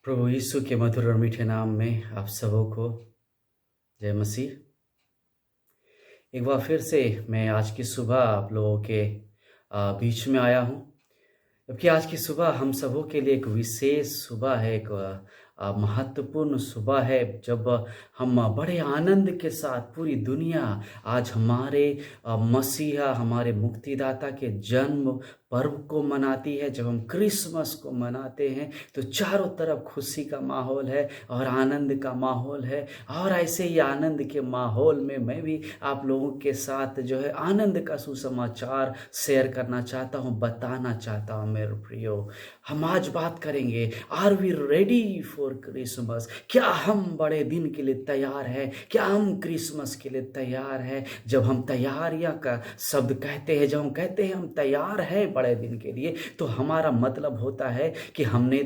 प्रभु यीशु के मधुर और मीठे नाम में आप सबों को जय मसीह। एक बार फिर से मैं आज की सुबह आप लोगों के बीच में आया हूँ। जबकि आज की सुबह हम सबों के लिए एक विशेष सुबह है, एक महत्वपूर्ण सुबह है, जब हम बड़े आनंद के साथ पूरी दुनिया आज हमारे मसीहा, हमारे मुक्तिदाता के जन्म पर्व को मनाती है। जब हम क्रिसमस को मनाते हैं तो चारों तरफ खुशी का माहौल है और आनंद का माहौल है। और ऐसे ही आनंद के माहौल में मैं भी आप लोगों के साथ जो है आनंद का सुसमाचार शेयर करना चाहता हूँ, बताना चाहता हूँ। मेरे प्रियो, हम आज बात करेंगे, are we ready for Christmas? क्या हम बड़े दिन के लिए तैयार हैं? क्या हम क्रिसमस के लिए तैयार हैं? जब हम तैयारियां का शब्द कहते हैं, जब हम कहते हैं हम तैयार हैं बड़े दिन के लिए, तो हमारा मतलब होता है कि हमने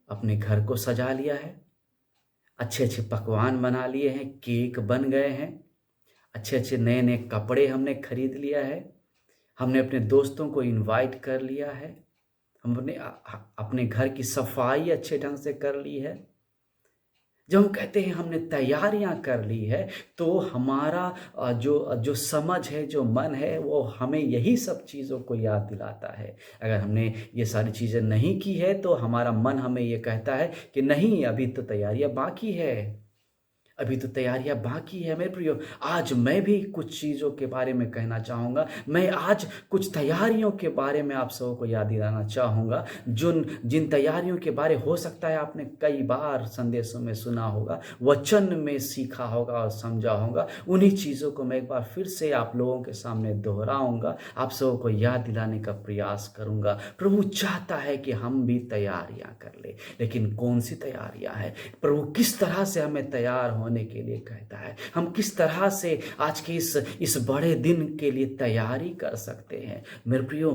अपने घर को सजा लिया है, अच्छे अच्छे पकवान बना लिए हैं, केक बन गए हैं, अच्छे अच्छे नए नए कपड़े हमने खरीद लिया है, हमने अपने दोस्तों को इनवाइट कर लिया है, हमने अपने घर की सफाई अच्छे ढंग से कर ली है। जब हम कहते हैं हमने तैयारियां कर ली है, तो हमारा जो जो समझ है, जो मन है, वो हमें यही सब चीज़ों को याद दिलाता है। अगर हमने ये सारी चीज़ें नहीं की है तो हमारा मन हमें ये कहता है कि नहीं, अभी तो तैयारियां बाकी है, अभी तो तैयारियां बाकी है। मेरे प्रियो, आज मैं भी कुछ चीज़ों के बारे में कहना चाहूँगा। मैं आज कुछ तैयारियों के बारे में आप सबको याद दिलाना चाहूँगा, जिन तैयारियों के बारे हो सकता है आपने कई बार संदेशों में सुना होगा, वचन में सीखा होगा और समझा होगा। उन्हीं चीज़ों को मैं एक बार फिर से आप लोगों के सामने दोहराऊंगा, आप सबको को याद दिलाने का प्रयास करूंगा। प्रभु चाहता है कि हम भी तैयारियां कर ले, लेकिन कौन सी तैयारियां हैं? प्रभु किस तरह से हमें तैयार होने के लिए कहता है? हम किस तरह से आज के इस बड़े दिन के लिए तैयारी कर सकते हैं? मेरे प्रियो,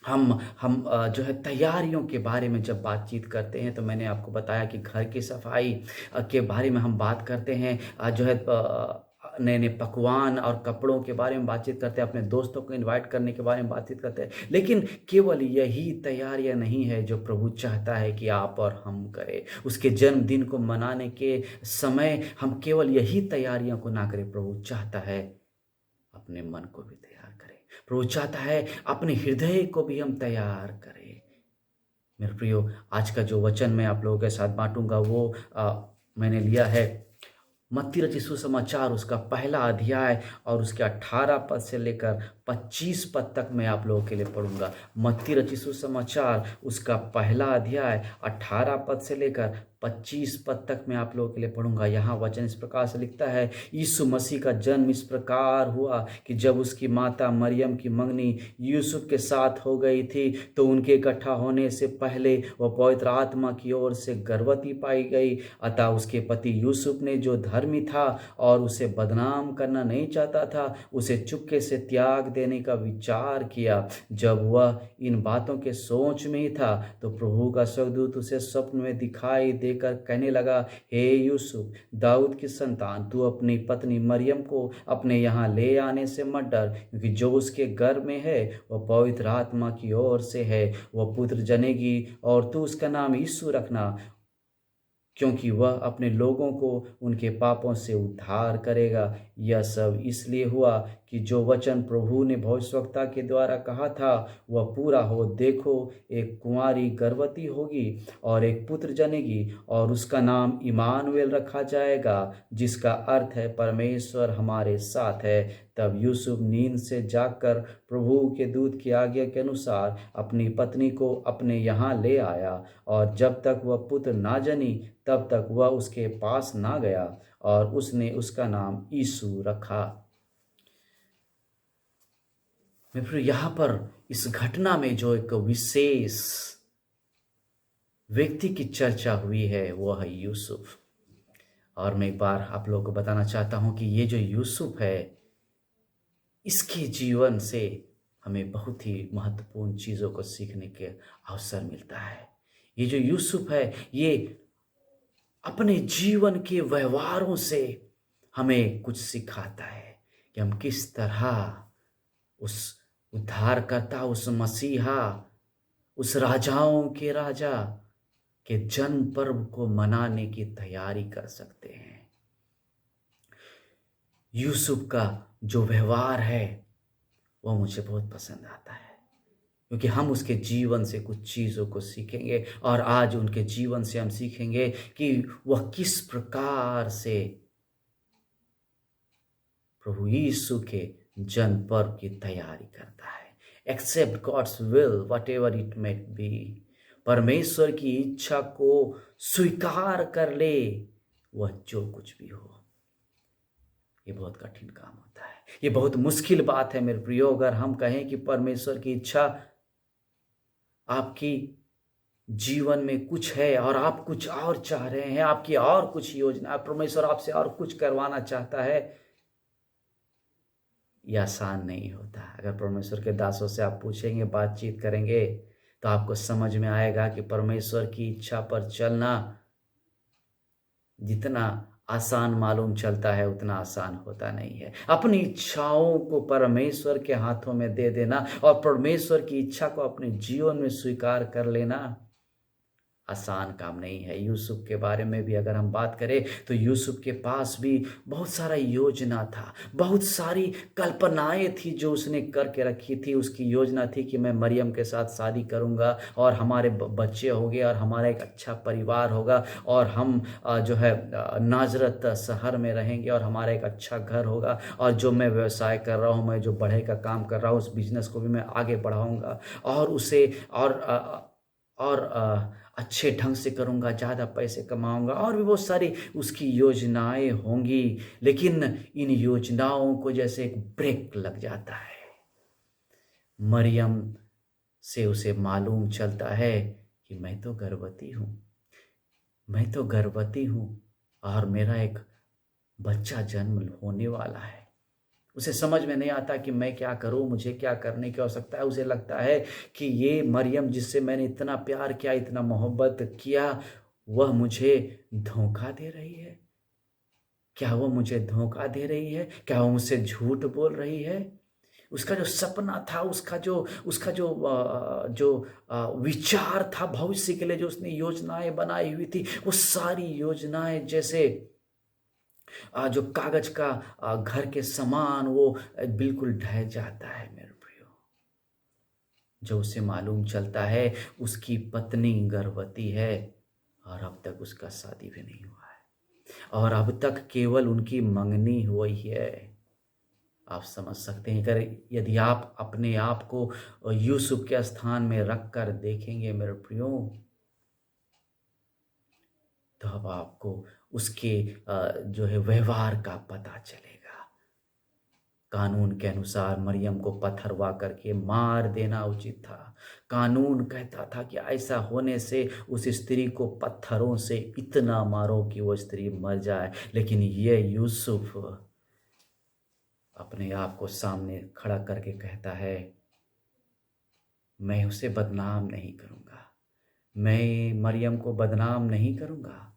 हम जो है तैयारियों के बारे में जब बातचीत करते हैं, तो मैंने आपको बताया कि घर की सफाई के बारे में हम बात करते हैं, जो है नए नए पकवान और कपड़ों के बारे में बातचीत करते हैं, अपने दोस्तों को इनवाइट करने के बारे में बातचीत करते हैं। लेकिन केवल यही तैयारियां नहीं है जो प्रभु चाहता है कि आप और हम करें। उसके जन्मदिन को मनाने के समय हम केवल यही तैयारियों को ना करें, प्रभु चाहता है अपने मन को भी तैयार करें। प्रभु चाहता है अपने हृदय को भी हम तैयार करें। मेरे प्रियो, आज का जो वचन मैं आप लोगों के साथ बांटूंगा वो मैंने लिया है मत्ती रचित सुसमाचार, उसका पहला अध्याय और उसके 18 पद से लेकर 25 पद तक मैं आप लोगों के लिए पढ़ूंगा। मत्ती रचित सुसमाचार, उसका पहला अध्याय 18 पद से लेकर 25 पद तक मैं आप लोगों के लिए पढ़ूंगा। यहाँ वचन इस प्रकार से लिखता है, यीशु मसीह का जन्म इस प्रकार हुआ कि जब उसकी माता मरियम की मंगनी यूसुफ के साथ हो गई थी, तो उनके इकट्ठा होने से पहले वह पवित्र आत्मा की ओर से गर्भवती पाई गई। अतः उसके पति यूसुफ ने, जो धर्मी था और उसे बदनाम करना नहीं चाहता था, उसे चुपके से त्याग देने का विचार किया। जब वह इन बातों के सोच में ही था, तो प्रभु का स्वर्गदूत उसे स्वप्न में दिखाई देकर कहने लगा, हे यूसुफ, दाऊद की संतान, तू अपनी पत्नी मरियम को अपने यहाँ ले आने से मत डर, क्योंकि जो उसके गर्भ में है वह पवित्र आत्मा की ओर से है। वह पुत्र जनेगी और तू उसका नाम यीशु रखना, क्योंकि वह अपने लोगों को उनके पापों से उद्धार करेगा। यह सब इसलिए हुआ कि जो वचन प्रभु ने भविष्यवक्ता के द्वारा कहा था वह पूरा हो। देखो, एक कुंवारी गर्भवती होगी और एक पुत्र जनेगी और उसका नाम इमानुएल रखा जाएगा, जिसका अर्थ है परमेश्वर हमारे साथ है। तब यूसुफ नींद से जागकर प्रभु के दूत की आज्ञा के अनुसार अपनी पत्नी को अपने यहाँ ले आया, और जब तक वह पुत्र ना जनी तब तक वह उसके पास ना गया, और उसने उसका नाम यीशु रखा। मैं फिर यहाँ पर इस घटना में जो एक विशेष व्यक्ति की चर्चा हुई है वो है यूसुफ। और मैं एक बार आप लोगों को बताना चाहता हूं कि ये जो यूसुफ है, इसके जीवन से हमें बहुत ही महत्वपूर्ण चीज़ों को सीखने के अवसर मिलता है। ये जो यूसुफ है, ये अपने जीवन के व्यवहारों से हमें कुछ सिखाता है कि हम किस तरह उस उद्धारकर्ता, उस मसीहा, उस राजाओं के राजा के जन्म पर्व को मनाने की तैयारी कर सकते हैं। यूसुफ का जो व्यवहार है वो मुझे बहुत पसंद आता है, क्योंकि हम उसके जीवन से कुछ चीज़ों को सीखेंगे और आज उनके जीवन से हम सीखेंगे कि वह किस प्रकार से प्रभु यीशु के जन्म पर्व की तैयारी करता है। Except God's will whatever it may be. परमेश्वर की इच्छा को स्वीकार कर ले, वह जो कुछ भी हो। ये बहुत कठिन काम होता है, ये बहुत मुश्किल बात है मेरे प्रियो। अगर हम कहें कि परमेश्वर की इच्छा आपकी जीवन में कुछ है और आप कुछ और चाह रहे हैं, आपकी और कुछ योजना, परमेश्वर आपसे और कुछ करवाना चाहता है, यह आसान नहीं होता। अगर परमेश्वर के दासों से आप पूछेंगे, बातचीत करेंगे, तो आपको समझ में आएगा कि परमेश्वर की इच्छा पर चलना जितना आसान मालूम चलता है उतना आसान होता नहीं है। अपनी इच्छाओं को परमेश्वर के हाथों में दे देना और परमेश्वर की इच्छा को अपने जीवन में स्वीकार कर लेना आसान काम नहीं है। यूसुफ के बारे में भी अगर हम बात करें तो यूसुफ के पास भी बहुत सारा योजना था, बहुत सारी कल्पनाएं थी जो उसने करके रखी थी। उसकी योजना थी कि मैं मरियम के साथ शादी करूंगा और हमारे बच्चे होंगे और हमारा एक अच्छा परिवार होगा और हम जो है नाजरत शहर में रहेंगे और हमारा एक अच्छा घर होगा और जो मैं व्यवसाय कर रहा हूँ, मैं जो बढ़े का काम कर रहा हूँ, उस बिजनेस को भी मैं आगे बढ़ाऊँगा और उसे और अच्छे ढंग से करूँगा, ज़्यादा पैसे कमाऊँगा और भी बहुत सारी उसकी योजनाएं होंगी। लेकिन इन योजनाओं को जैसे एक ब्रेक लग जाता है। मरियम से उसे मालूम चलता है कि मैं तो गर्भवती हूँ और मेरा एक बच्चा जन्म होने वाला है। उसे समझ में नहीं आता कि मैं क्या करूं, मुझे क्या करने की आवश्यकता है। उसे लगता है कि ये मरियम जिससे मैंने इतना प्यार किया, इतना मोहब्बत किया, वह मुझे धोखा दे रही है। क्या वह मुझे धोखा दे रही है? क्या वह मुझसे झूठ बोल रही है? उसका जो सपना था, उसका जो विचार था भविष्य के लिए, जो उसने योजनाएं बनाई हुई थी, वो सारी योजनाएं जैसे जो कागज का घर के समान वो बिल्कुल ढह जाता है मेरे प्रियो। जो उसे मालूम चलता है उसकी पत्नी गर्भवती है और अब तक उसका शादी भी नहीं हुआ है और अब तक केवल उनकी मंगनी हुई है। आप समझ सकते हैं, अगर यदि आप अपने आप को यूसुफ के स्थान में रख कर देखेंगे मेरे प्रियो, तो अब आपको उसके जो है व्यवहार का पता चलेगा। कानून के अनुसार मरियम को पत्थरवा करके मार देना उचित था। कानून कहता था कि ऐसा होने से उस स्त्री को पत्थरों से इतना मारो कि वो स्त्री मर जाए। लेकिन ये यूसुफ अपने आप को सामने खड़ा करके कहता है, मैं उसे बदनाम नहीं करूँगा, मैं मरियम को बदनाम नहीं करूँगा,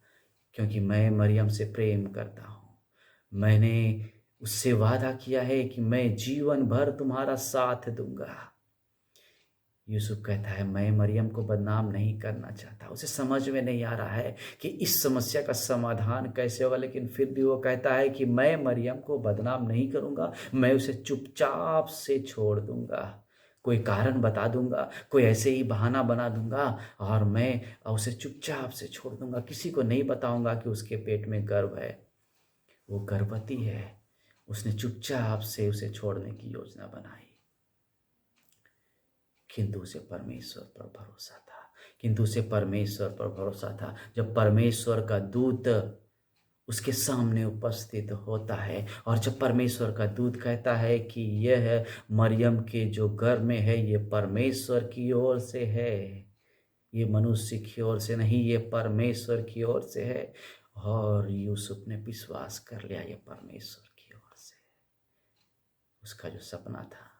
क्योंकि मैं मरियम से प्रेम करता हूँ। मैंने उससे वादा किया है कि मैं जीवन भर तुम्हारा साथ दूंगा। यूसुफ कहता है, मैं मरियम को बदनाम नहीं करना चाहता। उसे समझ में नहीं आ रहा है कि इस समस्या का समाधान कैसे होगा, लेकिन फिर भी वो कहता है कि मैं मरियम को बदनाम नहीं करूँगा, मैं उसे चुपचाप से छोड़ दूंगा। कोई कारण बता दूंगा, कोई ऐसे ही बहाना बना दूंगा और मैं उसे चुपचाप से छोड़ दूंगा। किसी को नहीं बताऊंगा कि उसके पेट में गर्भ है, वो गर्भवती है। उसने चुपचाप से उसे छोड़ने की योजना बनाई, किंतु उसे परमेश्वर पर भरोसा था। जब परमेश्वर का दूत उसके सामने उपस्थित होता है और जब परमेश्वर का दूत कहता है कि यह मरियम के जो गर्भ में है, ये परमेश्वर की ओर से है, ये मनुष्य की ओर से नहीं, ये परमेश्वर की ओर से है। और यूसुफ ने विश्वास कर लिया, ये परमेश्वर की ओर से। उसका जो सपना था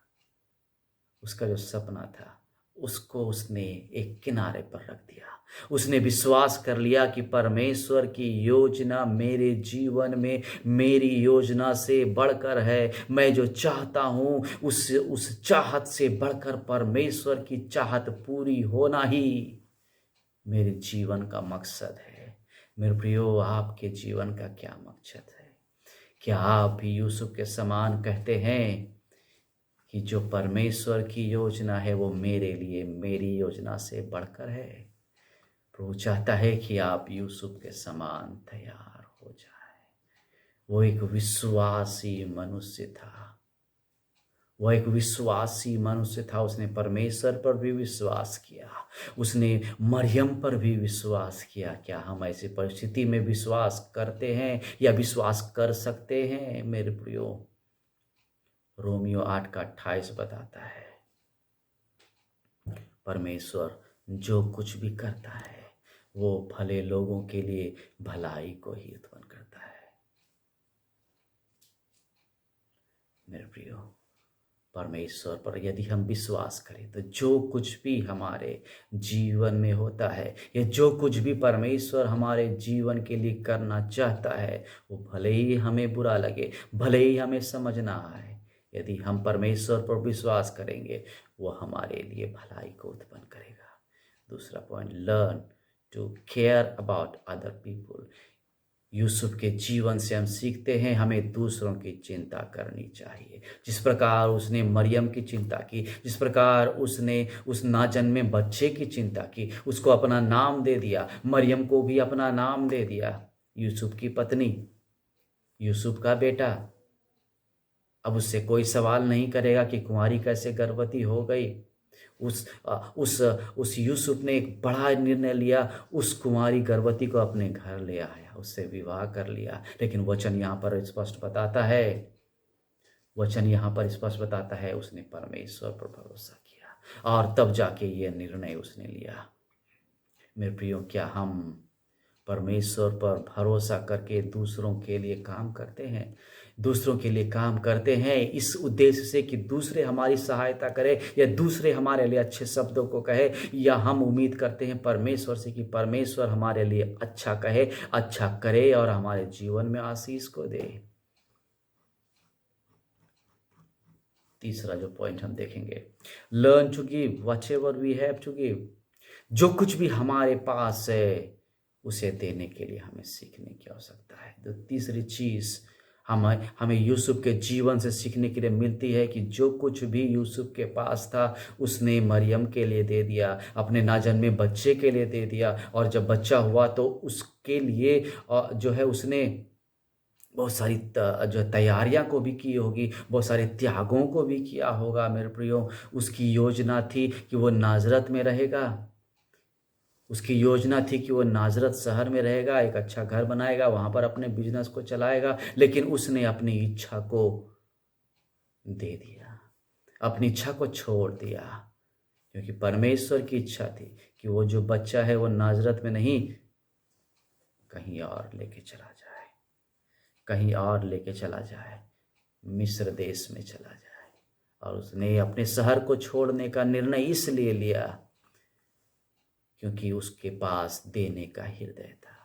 उसको उसने एक किनारे पर रख दिया। उसने विश्वास कर लिया कि परमेश्वर की योजना मेरे जीवन में मेरी योजना से बढ़कर है। मैं जो चाहता हूँ उस चाहत से बढ़कर परमेश्वर की चाहत पूरी होना ही मेरे जीवन का मकसद है। मेरे प्रियो, आपके जीवन का क्या मकसद है? क्या आप भी यूसुफ के समान कहते हैं कि जो परमेश्वर की योजना है वो मेरे लिए, मेरी योजना से बढ़कर है? प्रभु चाहता है कि आप यूसुफ के समान तैयार हो जाए। वो एक विश्वासी मनुष्य था। वह एक विश्वासी मनुष्य था। उसने परमेश्वर पर भी विश्वास किया, उसने मरियम पर भी विश्वास किया। क्या हम ऐसी परिस्थिति में विश्वास करते हैं या विश्वास कर सकते हैं? मेरे प्रियो, रोमियो 8 का 28 बताता है, परमेश्वर जो कुछ भी करता है वो भले लोगों के लिए भलाई को ही उत्पन्न करता है। मेरे प्रियो, परमेश्वर पर यदि हम विश्वास करें तो जो कुछ भी हमारे जीवन में होता है या जो कुछ भी परमेश्वर हमारे जीवन के लिए करना चाहता है, वो भले ही हमें बुरा लगे, भले ही हमें समझ ना आए, यदि हम परमेश्वर पर विश्वास करेंगे वो हमारे लिए भलाई को उत्पन्न करेगा। दूसरा point, learn to care about other people. Yusuf के जीवन से हम सीखते हैं हमें दूसरों की चिंता करनी चाहिए। जिस प्रकार उसने मरियम की चिंता की, जिस प्रकार उसने उस नाजन्मे बच्चे की चिंता की, उसको अपना नाम दे दिया, मरियम को भी अपना नाम दे दिया। यूसुफ की पत्नी, यूसुफ का बेटा अब उससे कोई सवाल नहीं करेगा कि कुंवारी कैसे गर्भवती हो गई। उस यूसुफ ने एक बड़ा निर्णय लिया, उस कुंवारी गर्भवती को अपने घर ले आया, उससे विवाह कर लिया। लेकिन वचन यहाँ पर स्पष्ट बताता है, उसने परमेश्वर पर भरोसा किया और तब जाके ये निर्णय उसने लिया। मेरे प्रियो, क्या हम परमेश्वर पर भरोसा करके दूसरों के लिए काम करते हैं? दूसरों के लिए काम करते हैं इस उद्देश्य से कि दूसरे हमारी सहायता करें या दूसरे हमारे लिए अच्छे शब्दों को कहे, या हम उम्मीद करते हैं परमेश्वर से कि परमेश्वर हमारे लिए अच्छा कहे, अच्छा करे और हमारे जीवन में आशीष को दे? तीसरा जो पॉइंट हम देखेंगे, learn to give whatever we have to give. जो कुछ भी हमारे पास है उसे देने के लिए हमें सीखने की आवश्यकता है। तो तीसरी चीज हमें यूसुफ के जीवन से सीखने के लिए मिलती है कि जो कुछ भी यूसुफ के पास था उसने मरियम के लिए दे दिया, अपने नाजन्मे बच्चे के लिए दे दिया। और जब बच्चा हुआ तो उसके लिए जो है उसने बहुत सारी जो तैयारियां को भी की होगी, बहुत सारे त्यागों को भी किया होगा। मेरे प्रियो, उसकी योजना थी कि वो नाजरत में रहेगा, उसकी योजना थी कि वो नाजरत शहर में रहेगा, एक अच्छा घर बनाएगा, वहां पर अपने बिजनेस को चलाएगा। लेकिन उसने अपनी इच्छा को दे दिया, अपनी इच्छा को छोड़ दिया, क्योंकि परमेश्वर की इच्छा थी कि वो जो बच्चा है वो नाजरत में नहीं, कहीं और लेके चला जाए, कहीं और लेके चला जाए, मिस्र देश में चला जाए। और उसने अपने शहर को छोड़ने का निर्णय इसलिए लिया क्योंकि उसके पास देने का हृदय था।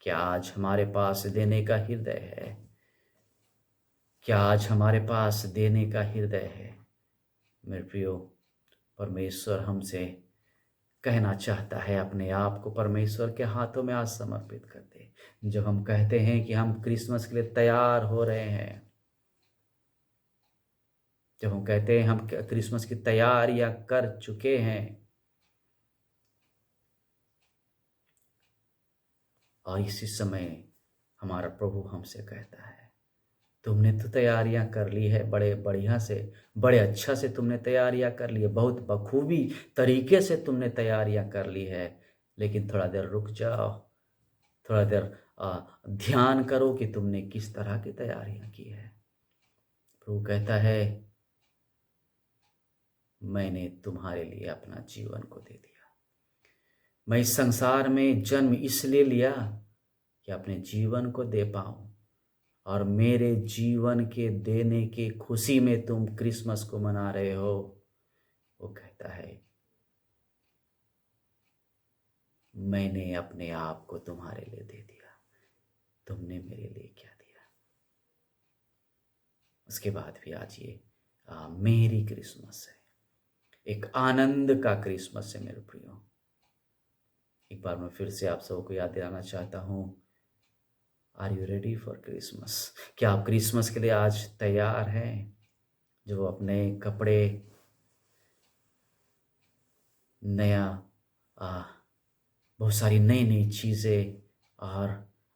क्या आज हमारे पास देने का हृदय है? क्या आज हमारे पास देने का हृदय है? मेरे प्रियो, परमेश्वर हमसे कहना चाहता है अपने आप को परमेश्वर के हाथों में आज समर्पित कर दे। जब हम कहते हैं कि हम क्रिसमस के लिए तैयार हो रहे हैं, जब हम कहते हैं हम क्रिसमस की तैयारियां कर चुके हैं, और इसी समय हमारा प्रभु हमसे कहता है तुमने तो तैयारियां कर ली है, बड़े बढ़िया से, बड़े अच्छा से तुमने तैयारियां कर ली है, बहुत बखूबी तरीके से तुमने तैयारियां कर ली है, लेकिन थोड़ा देर रुक जाओ, थोड़ा देर ध्यान करो कि तुमने किस तरह की तैयारियां की है। प्रभु कहता है मैंने तुम्हारे लिए अपना जीवन को दे दिया। मैं इस संसार में जन्म इसलिए लिया कि अपने जीवन को दे पाऊं, और मेरे जीवन के देने की खुशी में तुम क्रिसमस को मना रहे हो। वो कहता है मैंने अपने आप को तुम्हारे लिए दे दिया, तुमने मेरे लिए क्या दिया? उसके बाद भी आज ये मेरी क्रिसमस है, एक आनंद का क्रिसमस है मेरे प्रियो। एक बार मैं फिर से आप सबको याद दिलाना चाहता हूँ, are you ready for Christmas? क्या आप क्रिसमस के लिए आज तैयार हैं? जो अपने कपड़े नया बहुत सारी नई नई चीज़ें और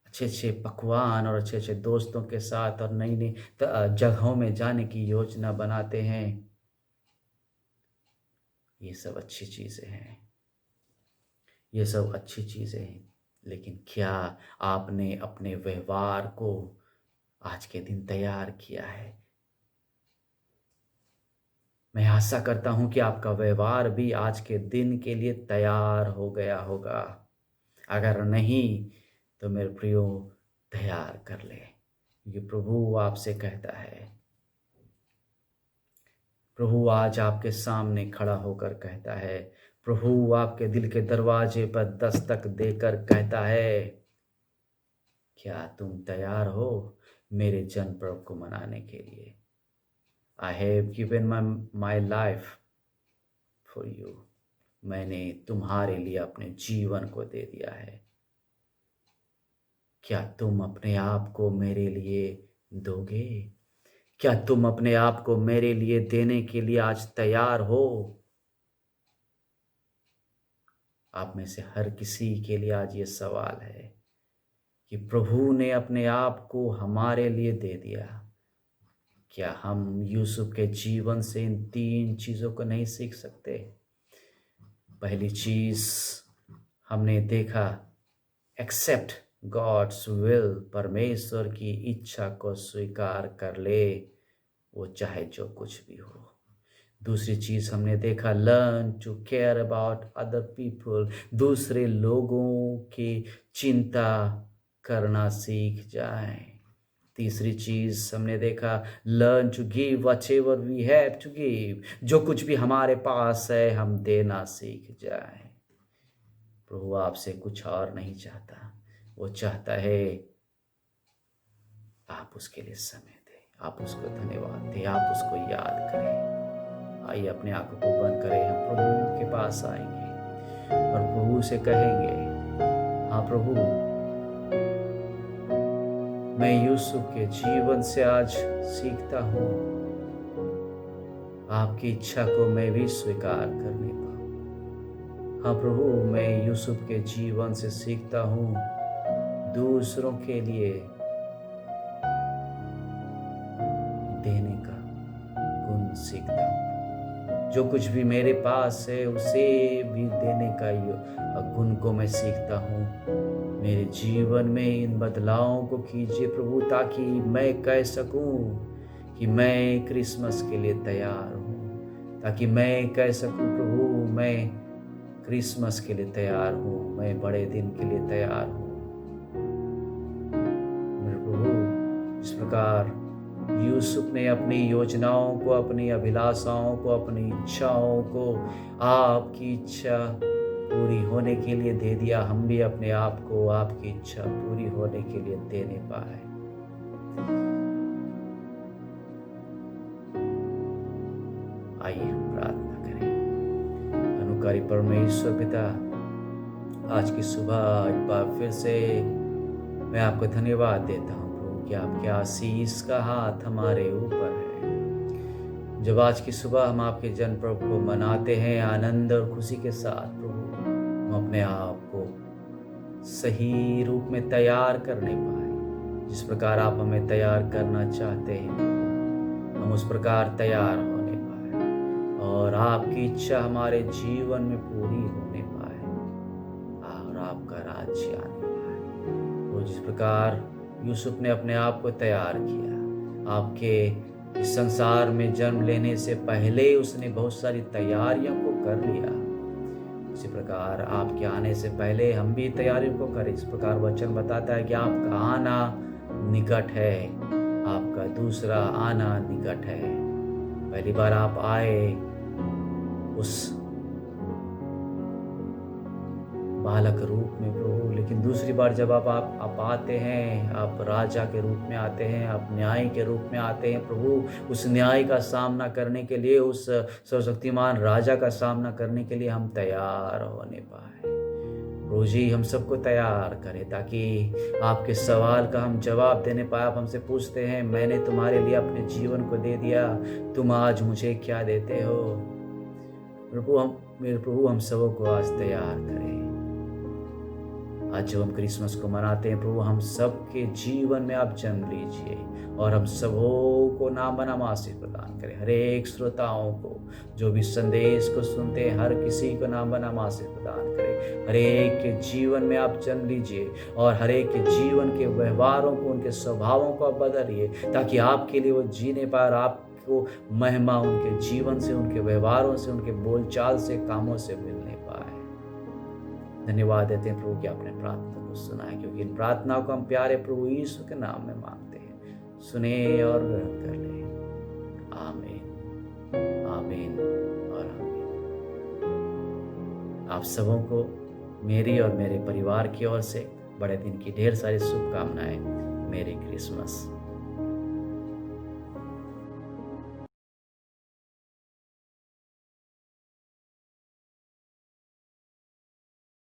अच्छे अच्छे पकवान और अच्छे अच्छे दोस्तों के साथ और नई नई जगहों में जाने की योजना बनाते हैं। ये सब अच्छी चीज़ें हैं, ये सब अच्छी चीज़ें हैं, लेकिन क्या आपने अपने व्यवहार को आज के दिन तैयार किया है? मैं आशा करता हूं कि आपका व्यवहार भी आज के दिन के लिए तैयार हो गया होगा। अगर नहीं तो मेरे प्रियो, तैयार कर ले। ये प्रभु आपसे कहता है, प्रभु आज आपके सामने खड़ा होकर कहता है, प्रभु आपके दिल के दरवाजे पर दस्तक देकर कहता है, क्या तुम तैयार हो मेरे जन्म पर्व को मनाने के लिए? I have given my life for you. मैंने तुम्हारे लिए अपने जीवन को दे दिया है। क्या तुम अपने आप को मेरे लिए दोगे? क्या तुम अपने आप को मेरे लिए देने के लिए आज तैयार हो? आप में से हर किसी के लिए आज ये सवाल है कि प्रभु ने अपने आप को हमारे लिए दे दिया। क्या हम यूसुफ के जीवन से इन 3 चीज़ों को नहीं सीख सकते? पहली चीज़ हमने देखा, एक्सेप्ट गॉड्स विल, परमेश्वर की इच्छा को स्वीकार कर ले, वो चाहे जो कुछ भी हो। दूसरी चीज़ हमने देखा, learn to care about other people, दूसरे लोगों की चिंता करना सीख जाएं। तीसरी चीज़ हमने देखा, learn to give whatever we have to give, जो कुछ भी हमारे पास है हम देना सीख जाएं। प्रभु आपसे कुछ और नहीं चाहता, वो चाहता है आप उसके लिए समय दें, आप उसको धन्यवाद दें, आप उसको याद करें। आइए अपने आंखों को बंद करें, हम प्रभु के पास आएंगे और प्रभु से कहेंगे, हाँ प्रभु, मैं यूसुफ के जीवन से आज सीखता हूँ, आपकी इच्छा को मैं भी स्वीकार करने पाऊँ। हाँ प्रभु, मैं यूसुफ के जीवन से सीखता हूँ, दूसरों के लिए देने का गुण सीखता हूँ। जो कुछ भी मेरे पास है उसे भी देने का गुण को मैं सीखता हूँ। मेरे जीवन में इन बदलावों को कीजिए प्रभु, ताकि मैं कह सकूं कि मैं क्रिसमस के लिए तैयार हूँ, ताकि मैं कह सकूं प्रभु, मैं क्रिसमस के लिए तैयार हूँ, मैं बड़े दिन के लिए तैयार हूँ। मेरे प्रभु, इस प्रकार यूसुफ ने अपनी योजनाओं को, अपनी अभिलाषाओं को, अपनी इच्छाओं को आपकी इच्छा पूरी होने के लिए दे दिया, हम भी अपने आप को आपकी इच्छा पूरी होने के लिए देने पाए। आइए प्रार्थना करें। अनुकारी परमेश्वर पिता, आज की सुबह एक बार फिर से मैं आपको धन्यवाद देता हूँ प्रभु कि आपके आशीष का हाथ हमारे ऊपर है। जब आज की सुबह हम आपके जन्म पर्व को मनाते हैं आनंद और खुशी के साथ प्रभु, हम अपने आप को सही रूप में तैयार करने पाए। जिस प्रकार आप हमें तैयार करना चाहते हैं हम उस प्रकार तैयार होने पाए और आपकी इच्छा हमारे जीवन में पूरी होने पाए और आपका राज्य आने पाए। वो जिस प्रकार यूसुफ ने अपने आप को तैयार किया, आपके इस संसार में जन्म लेने से पहले उसने बहुत सारी तैयारियों को कर लिया, इसी प्रकार आपके आने से पहले हम भी तैयारियों को करें। इस प्रकार वचन बताता है कि आपका आना निकट है, आपका दूसरा आना निकट है। पहली बार आप आए उस बालक रूप में प्रभु, लेकिन दूसरी बार जब आप आते हैं, आप राजा के रूप में आते हैं, आप न्याय के रूप में आते हैं प्रभु, उस न्याय का सामना करने के लिए, उस सर्वशक्तिमान राजा का सामना करने के लिए हम तैयार होने पाए। रोज ही हम सबको तैयार करें, ताकि आपके सवाल का हम जवाब देने पाए। आप हमसे पूछते हैं, मैंने तुम्हारे लिए अपने जीवन को दे दिया, तुम आज मुझे क्या देते हो। मेरे प्रभु हम सबों को आज तैयार करें। आज जब हम क्रिसमस को मनाते हैं प्रभु, हम सबके जीवन में आप जन्म लीजिए और हम सबों को नाम बनाम आशीष प्रदान करें। हर एक श्रोताओं को जो भी संदेश को सुनते हैं, हर किसी को नाम बनाम आशीष प्रदान करें। हर एक के जीवन में आप जन्म लीजिए और हर एक के जीवन के व्यवहारों को, उनके स्वभावों को आप बदलिए, ताकि आपके लिए वो जीने पाए और आपको महिमा उनके जीवन से, उनके व्यवहारों से, उनके बोलचाल से, कामों से मिलने पाए। धन्यवाद देते हैं प्रभु कि आपने प्रार्थना को सुना है, क्योंकि इन प्रार्थनाओं को हम प्यारे प्रभु यीशु के नाम में मांगते हैं। सुने और ग्रहण कर ले। आमीन, आमीन और आमीन। आप सबों को मेरी और मेरे परिवार की ओर से बड़े दिन की ढेर सारी शुभकामनाएं। मेरी क्रिसमस।